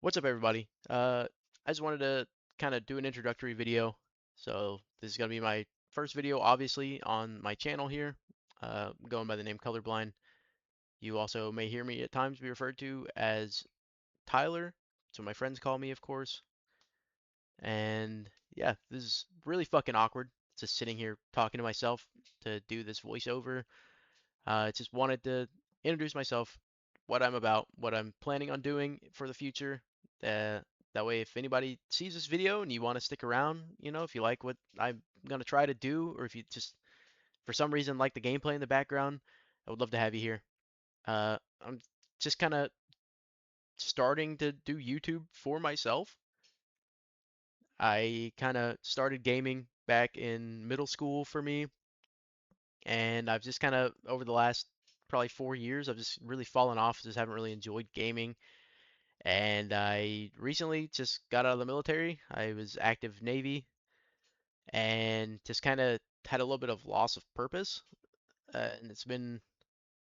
What's up, everybody? I just wanted to kind of do an introductory video. So this is gonna be my first video, obviously, on my channel here, going by the name Colorblind. You also may hear me at times be referred to as Tyler. So my friends call me, of course. And yeah, this is really fucking awkward. Just sitting here talking to myself to do this voiceover. Just wanted to introduce myself, what I'm about, what I'm planning on doing for the future. Uh, that way, if anybody sees this video and you want to stick around, if you like what I'm gonna try to do, or if you just for some reason like the gameplay in the background, I would love to have you here. I'm just kind of starting to do YouTube for myself. I kind of started gaming back in middle school for me, and I've just kind of over the last probably 4 years, I've just really fallen off. Just haven't really enjoyed gaming. And I recently just got out of the military. I was active Navy and just kind of had a little bit of loss of purpose. And it's been,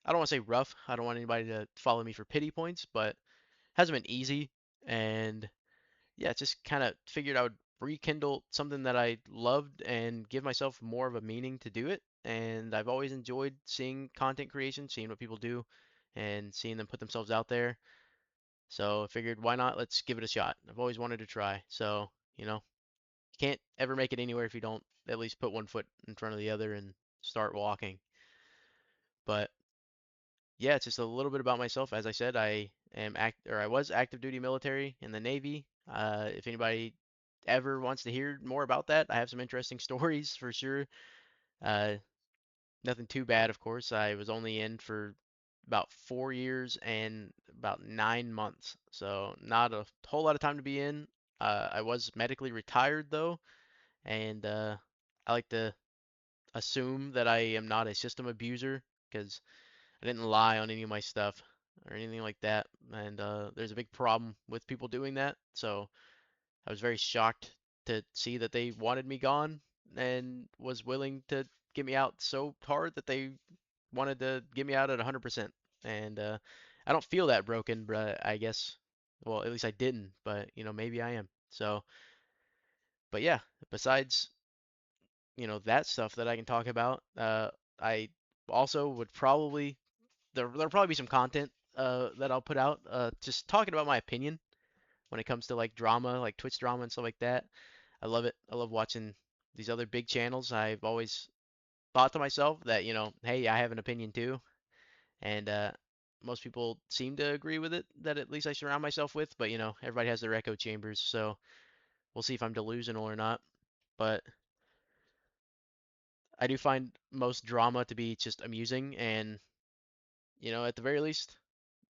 I don't want to say rough. I don't want anybody to follow me for pity points, but it hasn't been easy. And yeah, just kind of figured I would rekindle something that I loved and give myself more of a meaning to do it. And I've always enjoyed seeing content creation, seeing what people do, and seeing them put themselves out there. So I figured, why not? Let's give it a shot. I've always wanted to try. So, you can't ever make it anywhere if you don't at least put one foot in front of the other and start walking. But yeah, it's just a little bit about myself. As I said, I was active duty military in the Navy. If anybody ever wants to hear more about that, I have some interesting stories for sure. Uh, Nothing too bad, of course. I was only in for about 4 years and about 9 months, so not a whole lot of time to be in. I was medically retired though, and I like to assume that I am not a system abuser because I didn't lie on any of my stuff or anything like that. And there's a big problem with people doing that. So I was very shocked to see that they wanted me gone and was willing to get me out so hard that they wanted to get me out at 100%. And I don't feel that broken, but I guess, well, at least I didn't, but maybe I am. So, but yeah, besides, that stuff that I can talk about, I also would probably there'll probably be some content that I'll put out just talking about my opinion when it comes to like drama, like Twitch drama and stuff like that. I love it. I love watching these other big channels. I've always thought to myself that, hey, I have an opinion too, and most people seem to agree with it that at least I surround myself with, but everybody has their echo chambers, so we'll see if I'm delusional or not. But I do find most drama to be just amusing, and at the very least,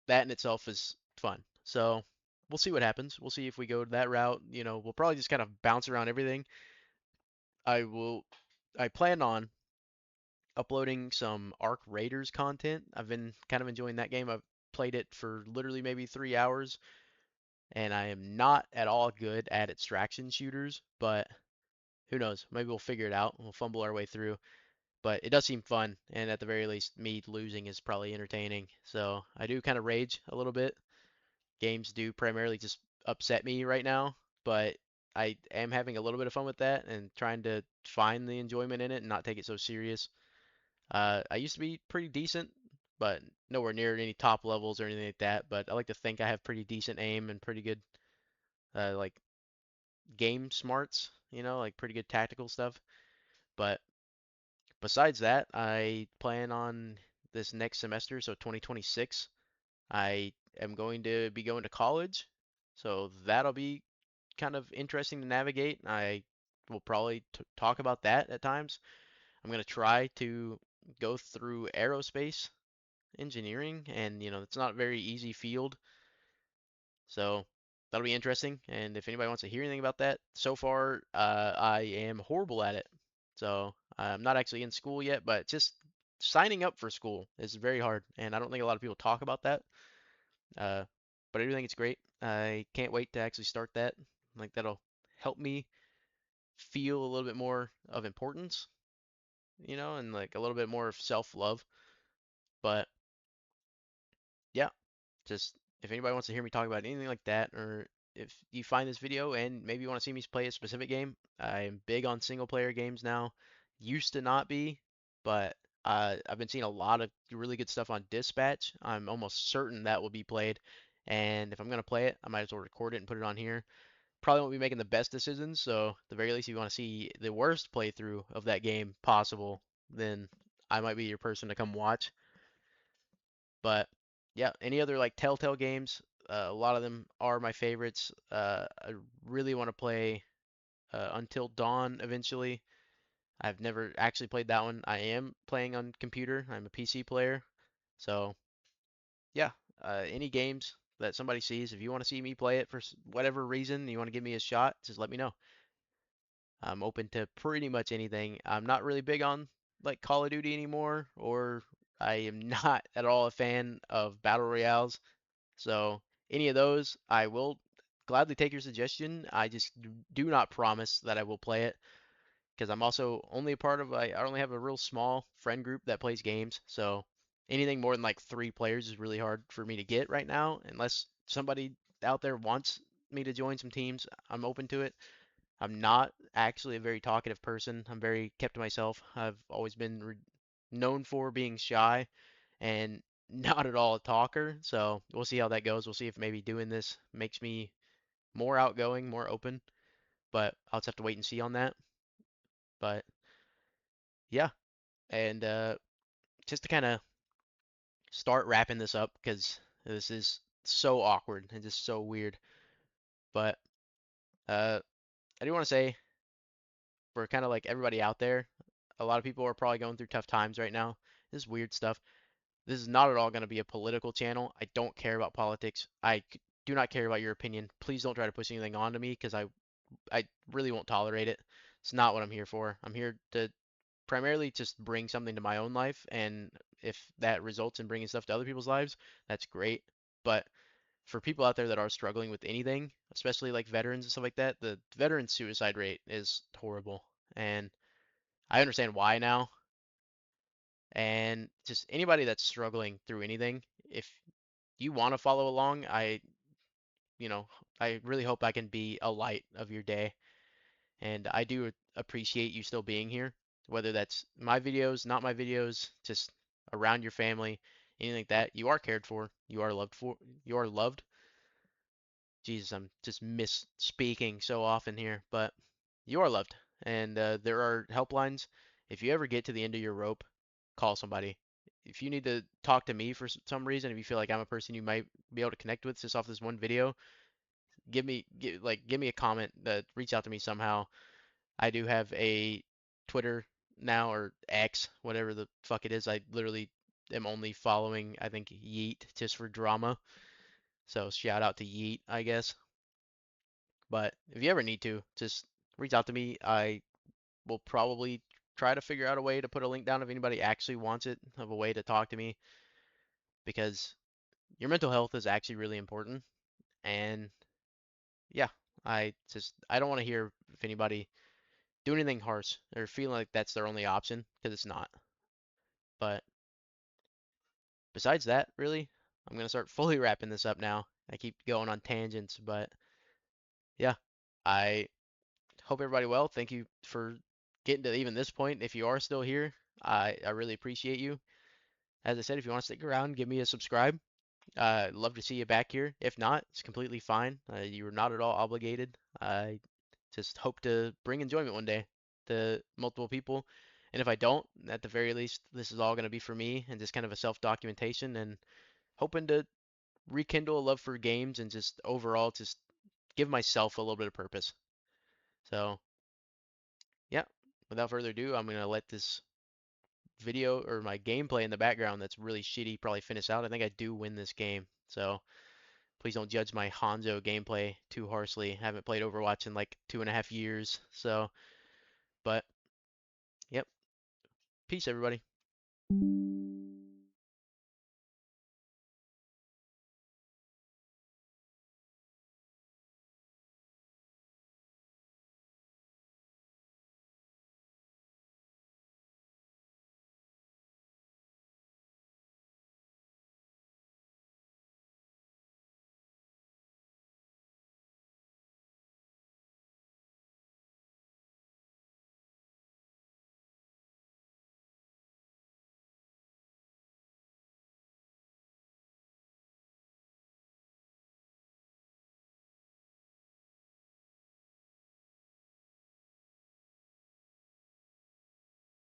that in itself is fun. So we'll see what happens. We'll see if we go that route. We'll probably just kind of bounce around everything. I will. I plan on uploading some Arc Raiders content. I've been kind of enjoying that game. I've played it for literally maybe 3 hours, and I am not at all good at extraction shooters, but who knows? Maybe we'll figure it out. We'll fumble our way through. But it does seem fun, and at the very least, me losing is probably entertaining. So I do kind of rage a little bit. Games do primarily just upset me right now, but I am having a little bit of fun with that and trying to find the enjoyment in it and not take it so serious. I used to be pretty decent, but nowhere near any top levels or anything like that. But I like to think I have pretty decent aim and pretty good like game smarts, like pretty good tactical stuff. But besides that, I plan on this next semester, so 2026, I am going to be going to college. So that'll be kind of interesting to navigate. I will probably talk about that at times. I'm going to try to go through aerospace engineering, and it's not a very easy field. So that'll be interesting. And if anybody wants to hear anything about that, so far I am horrible at it. So I'm not actually in school yet, but just signing up for school is very hard, and I don't think a lot of people talk about that. Uh, but I do think it's great. I can't wait to actually start that. Like that'll help me feel a little bit more of importance, and like a little bit more of self-love. But yeah, just if anybody wants to hear me talk about anything like that, or if you find this video and maybe you want to see me play a specific game, I'm big on single player games now. Used to not be, but I've been seeing a lot of really good stuff on Dispatch. I'm almost certain that will be played. And if I'm gonna play it, I might as well record it and put it on here. Probably won't be making the best decisions, so at the very least, if you want to see the worst playthrough of that game possible, then I might be your person to come watch. But yeah, any other like Telltale games, a lot of them are my favorites. I really want to play Until Dawn eventually. I've never actually played that one. I am playing on computer. I'm a PC player. So yeah, any games that somebody sees, if you want to see me play it for whatever reason, you want to give me a shot, just let me know. I'm open to pretty much anything. I'm not really big on like Call of Duty anymore, or I am not at all a fan of battle royales. So any of those, I will gladly take your suggestion. I just do not promise that I will play it because I'm also only a part of I only have a real small friend group that plays games. So anything more than like 3 players is really hard for me to get right now. Unless somebody out there wants me to join some teams, I'm open to it. I'm not actually a very talkative person. I'm very kept to myself. I've always been known for being shy and not at all a talker. So we'll see how that goes. We'll see if maybe doing this makes me more outgoing, more open. But I'll just have to wait and see on that. But yeah, and just to kind of start wrapping this up because this is so awkward and just so weird. But uh, I do want to say for kind of like everybody out there, a lot of people are probably going through tough times right now. This is weird stuff. This is not at all going to be a political channel. I don't care about politics. Do not care about your opinion. Please don't try to push anything onto me because I really won't tolerate it. It's not what I'm here for. I'm here to primarily just bring something to my own life, and if that results in bringing stuff to other people's lives, that's great. But for people out there that are struggling with anything, especially like veterans and stuff like that, the veteran suicide rate is horrible. And I understand why now. And just anybody that's struggling through anything, if you want to follow along, you know, I really hope I can be a light of your day. And I do appreciate you still being here, whether that's my videos, not my videos, just around your family, anything like that. You are cared for. You are loved. Jesus, I'm just misspeaking so often here, but you are loved. And there are helplines. If you ever get to the end of your rope, call somebody. If you need to talk to me for some reason, if you feel like I'm a person you might be able to connect with just off this one video, give me a comment, reach out to me somehow. I do have a Twitter now or X, whatever the fuck it is. I literally am only following, I think, Yeet just for drama. So shout out to Yeet, I guess. But if you ever need to, just reach out to me. I will probably try to figure out a way to put a link down if anybody actually wants it, of a way to talk to me, because your mental health is actually really important. And yeah, I don't want to hear if anybody do anything harsh or feeling like that's their only option, because it's not. But besides that, really, I'm gonna start fully wrapping this up now. I keep going on tangents, but yeah, I hope everybody well. Thank you for getting to even this point. If you are still here, I really appreciate you. As I said, if you want to stick around, give me a subscribe. Love to see you back here. If not, it's completely fine. You're not at all obligated. I just hope to bring enjoyment one day to multiple people. And if I don't, at the very least, this is all going to be for me and just kind of a self-documentation and hoping to rekindle a love for games and just overall just give myself a little bit of purpose. So, yeah, without further ado, I'm going to let this video or my gameplay in the background that's really shitty probably finish out. I think I do win this game. So, please don't judge my Hanzo gameplay too harshly. I haven't played Overwatch in like 2.5 years. So, but, yep. Peace, everybody.